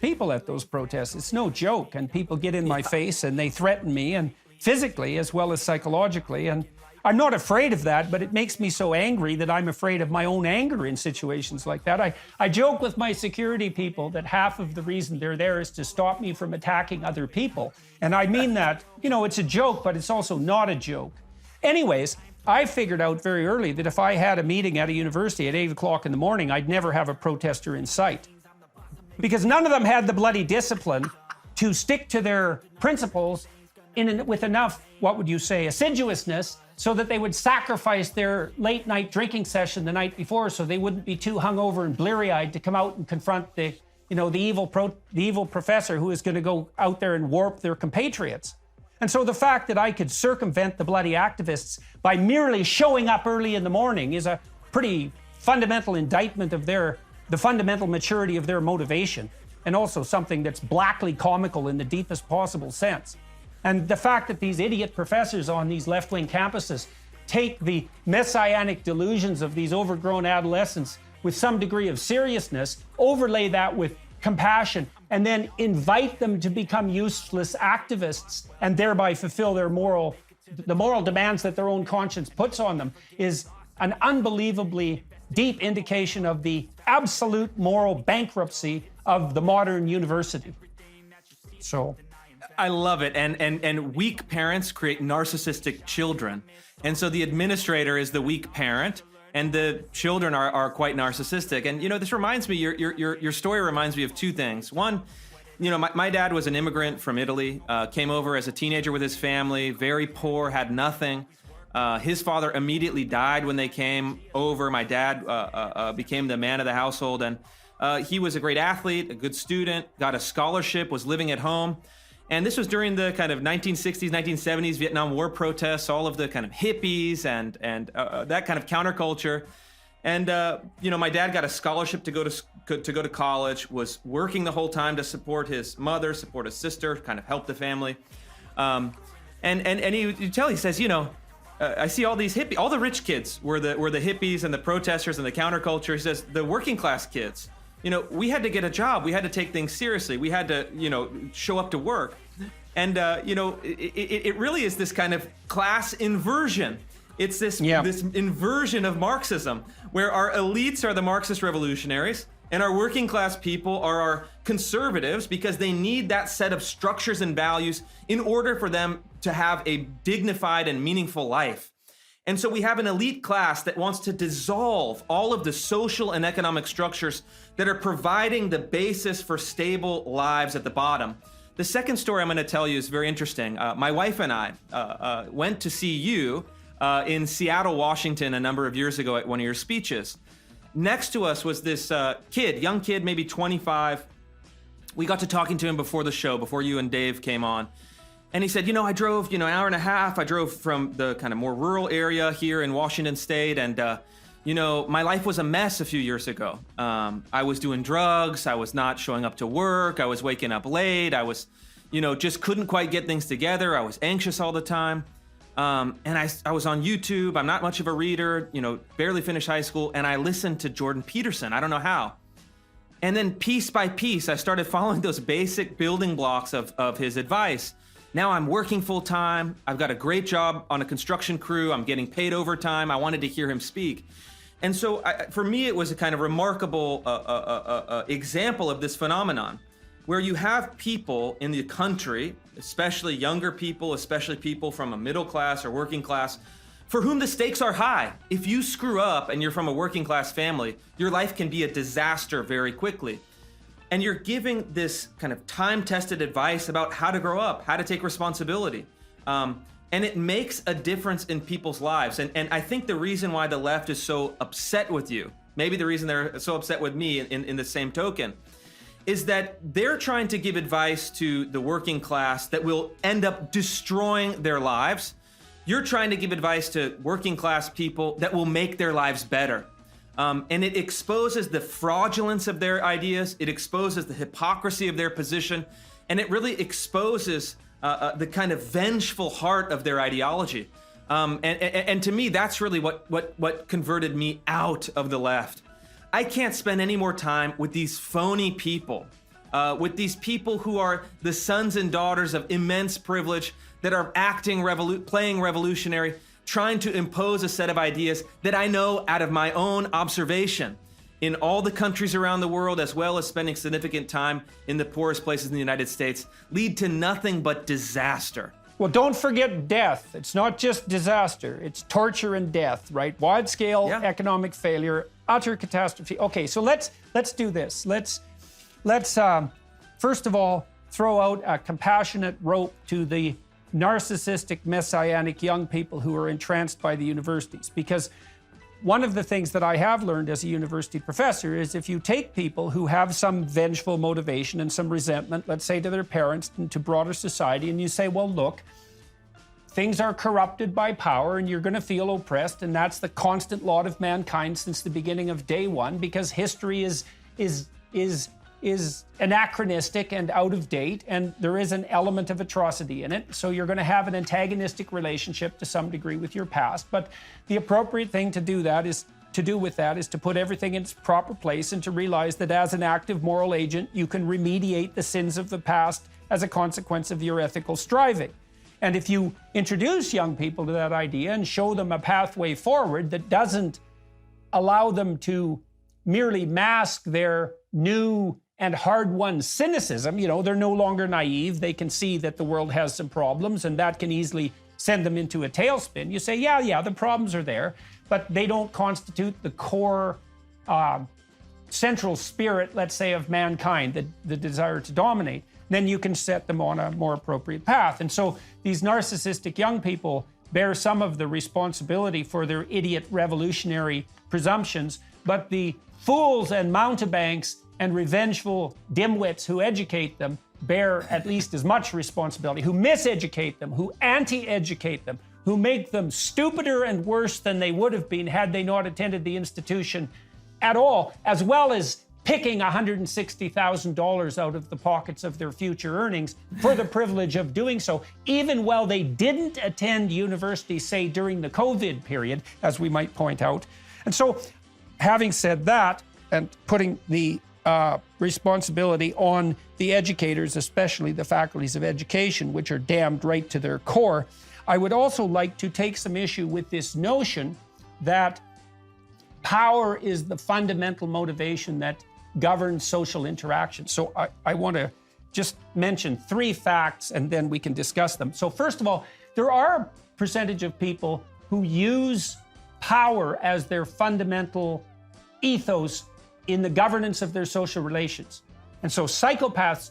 people at those protests. It's no joke. And people get in my face and they threaten me, and physically as well as psychologically. And I'm not afraid of that, but it makes me so angry that I'm afraid of my own anger in situations like that. I joke with my security people that half of the reason they're there is to stop me from attacking other people. And I mean that, it's a joke, but it's also not a joke. Anyways, I figured out very early that if I had a meeting at a university at 8 o'clock in the morning, I'd never have a protester in sight. Because none of them had the bloody discipline to stick to their principles with enough, what would you say, assiduousness, so that they would sacrifice their late night drinking session the night before so they wouldn't be too hungover and bleary-eyed to come out and confront the evil professor who is going to go out there and warp their compatriots. And so the fact that I could circumvent the bloody activists by merely showing up early in the morning is a pretty fundamental indictment of the fundamental maturity of their motivation, and also something that's blackly comical in the deepest possible sense. And the fact that these idiot professors on these left-wing campuses take the messianic delusions of these overgrown adolescents with some degree of seriousness, overlay that with compassion, and then invite them to become useless activists and thereby fulfill the moral demands that their own conscience puts on them, is an unbelievably deep indication of the absolute moral bankruptcy of the modern university. So I love it. And weak parents create narcissistic children. And so the administrator is the weak parent, and the children are quite narcissistic. And, this reminds me, your story reminds me of two things. One, my dad was an immigrant from Italy, came over as a teenager with his family, very poor, had nothing. His father immediately died when they came over. My dad became the man of the household, and he was a great athlete, a good student, got a scholarship, was living at home. And this was during the kind of 1960s, 1970s Vietnam War protests, all of the kind of hippies and that kind of counterculture. And my dad got a scholarship to go to college, was working the whole time to support his mother, support his sister, kind of help the family. And he says, I see all these all the rich kids were the hippies and the protesters and the counterculture. He says the working class kids, we had to get a job. We had to take things seriously. We had to, show up to work. And, it really is this kind of class inversion. It's this inversion of Marxism, where our elites are the Marxist revolutionaries and our working class people are our conservatives, because they need that set of structures and values in order for them to have a dignified and meaningful life. And so we have an elite class that wants to dissolve all of the social and economic structures that are providing the basis for stable lives at the bottom. The second story I'm going to tell you is very interesting. My wife and I went to see you in Seattle, Washington, a number of years ago at one of your speeches. Next to us was this young kid, maybe 25. We got to talking to him before the show, before you and Dave came on. And he said, I drove, an hour and a half. I drove from the kind of more rural area here in Washington State. And, my life was a mess a few years ago. I was doing drugs. I was not showing up to work. I was waking up late. I was, just couldn't quite get things together. I was anxious all the time. And I was on YouTube. I'm not much of a reader, barely finished high school. And I listened to Jordan Peterson. I don't know how. And then piece by piece, I started following those basic building blocks of his advice. Now I'm working full time. I've got a great job on a construction crew. I'm getting paid overtime. I wanted to hear him speak. And so for me, it was a kind of remarkable example of this phenomenon, where you have people in the country, especially younger people, especially people from a middle class or working class, for whom the stakes are high. If you screw up and you're from a working class family, your life can be a disaster very quickly. And you're giving this kind of time-tested advice about how to grow up, how to take responsibility. And it makes a difference in people's lives. And I think the reason why the left is so upset with you, maybe the reason they're so upset with me in the same token, is that they're trying to give advice to the working class that will end up destroying their lives. You're trying to give advice to working class people that will make their lives better. And it exposes the fraudulence of their ideas. It exposes the hypocrisy of their position. And it really exposes the kind of vengeful heart of their ideology. And to me, that's really what converted me out of the left. I can't spend any more time with these phony people with these people who are the sons and daughters of immense privilege that are playing revolutionary, trying to impose a set of ideas that I know out of my own observation in all the countries around the world, as well as spending significant time in the poorest places in the United States, lead to nothing but disaster. Well, don't forget death. It's not just disaster. It's torture and death, right? Wide-scale economic failure, utter catastrophe. Okay, so let's do this. Let's first of all throw out a compassionate rope to the narcissistic, messianic young people who are entranced by the universities. Because one of the things that I have learned as a university professor is if you take people who have some vengeful motivation and some resentment, let's say to their parents and to broader society, and you say, well, look, things are corrupted by power and you're going to feel oppressed, and that's the constant lot of mankind since the beginning of day one, because history is anachronistic and out of date, and there is an element of atrocity in it. So you're going to have an antagonistic relationship to some degree with your past. But the appropriate thing to do with that is to put everything in its proper place and to realize that as an active moral agent, you can remediate the sins of the past as a consequence of your ethical striving. And if you introduce young people to that idea and show them a pathway forward that doesn't allow them to merely mask their new and hard-won cynicism, they're no longer naive. They can see that the world has some problems, and that can easily send them into a tailspin. You say, yeah, the problems are there, but they don't constitute the core central spirit, let's say, of mankind, the desire to dominate. Then you can set them on a more appropriate path. And so these narcissistic young people bear some of the responsibility for their idiot revolutionary presumptions, but the fools and mountebanks and revengeful dimwits who educate them bear at least as much responsibility, who miseducate them, who anti-educate them, who make them stupider and worse than they would have been had they not attended the institution at all, as well as picking $160,000 out of the pockets of their future earnings for the privilege of doing so, even while they didn't attend university, say, during the COVID period, as we might point out. And so, having said that, and putting the responsibility on the educators, especially the faculties of education, which are damned right to their core, I would also like to take some issue with this notion that power is the fundamental motivation that governs social interaction. So I want to just mention 3 facts and then we can discuss them. So first of all, there are a percentage of people who use power as their fundamental ethos in the governance of their social relations. And so psychopaths